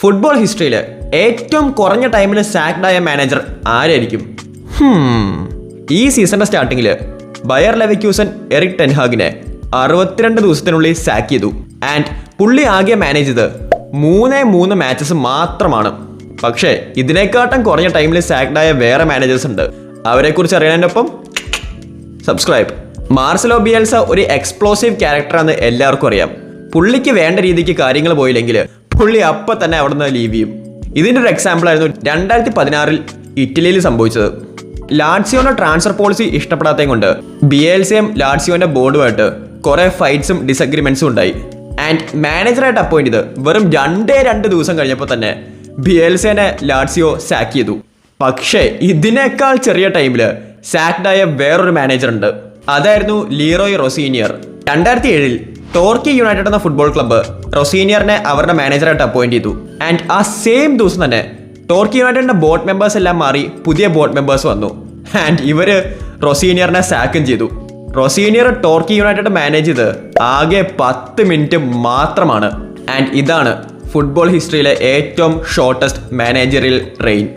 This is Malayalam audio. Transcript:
ഫുട്ബോൾ ഹിസ്റ്ററിയിൽ ഏറ്റവും കുറഞ്ഞ ടൈമിൽ സാക്ഡായ മാനേജർ ആരായിരിക്കും? ഈ സീസണിന്റെ സ്റ്റാർട്ടിങ്ങിൽ ബയർ ലെവർക്യൂസൻ എറിക് ടെൻ ഹാഗിനെ 62 ദിവസത്തിനുള്ളിൽ സാക്ക് ചെയ്തു. ആൻഡ് പുള്ളി ആകെ മാനേജ് ചെയ്ത് 3 മാച്ചസ് മാത്രമാണ്. പക്ഷേ ഇതിനെക്കാട്ടും കുറഞ്ഞ ടൈമിൽ സാക്ഡായ വേറെ മാനേജേഴ്സ് ഉണ്ട്. അവരെക്കുറിച്ച് അറിയാനൊപ്പം സബ്സ്ക്രൈബ്. മാർസലോ ബിയൽസ ഒരു എക്സ്പ്ലോസീവ് ക്യാരക്ടറാണെന്ന് എല്ലാവർക്കും അറിയാം. പുള്ളിക്ക് വേണ്ട രീതിക്ക് കാര്യങ്ങൾ പോയില്ലെങ്കിൽ പുള്ളി അപ്പം തന്നെ അവിടെ നിന്ന് ലീവ് ചെയ്യും. ഇതിൻ്റെ ഒരു എക്സാമ്പിൾ ആയിരുന്നു 2016 ഇറ്റലിയിൽ സംഭവിച്ചത്. ലാറ്റ്സിയോന്റെ ട്രാൻസ്ഫർ പോളിസി ഇഷ്ടപ്പെടാത്തതും കൊണ്ട് ബിയൽസയും ലാറ്റ്സിയോന്റെ ബോർഡുമായിട്ട് കുറെ ഫൈറ്റ്സും ഡിസഗ്രിമെന്റ്സും ഉണ്ടായി. ആൻഡ് മാനേജറായിട്ട് അപ്പോയിന്റ് ചെയ്ത് വെറും 2 ദിവസം കഴിഞ്ഞപ്പോൾ തന്നെ ബിയൽസേനെ ലാറ്റ്സിയോ സാക്ക് ചെയ്തു. പക്ഷേ ഇതിനേക്കാൾ ചെറിയ ടൈമിൽ സാക്ഡായ വേറൊരു മാനേജർ ഉണ്ട്. അതായിരുന്നു ലീറോയ് റൊസീനിയർ. 2007 ടോർക്കി യുണൈറ്റഡ് എന്ന ഫുട്ബോൾ ക്ലബ്ബ് റൊസീനിയറിനെ അവരുടെ മാനേജറായിട്ട് അപ്പോയിന്റ് ചെയ്തു. ആൻഡ് ആ സെയിം ദിവസം തന്നെ ടോർക്കി യുണൈറ്റഡിന്റെ ബോർഡ് മെമ്പേഴ്സ് എല്ലാം മാറി പുതിയ ബോർഡ് മെമ്പേഴ്സ് വന്നു. ആൻഡ് ഇവര് റൊസീനിയറിനെ സാക്കും ചെയ്തു. റൊസീനിയർ ടോർക്കി യുണൈറ്റഡ് മാനേജ് ചെയ്ത് ആകെ 10 മിനിറ്റ് മാത്രമാണ്. ആൻഡ് ഇതാണ് ഫുട്ബോൾ ഹിസ്റ്ററിയിലെ ഏറ്റവും ഷോർട്ടസ്റ്റ് മാനേജറിയൽ റെയിൻ.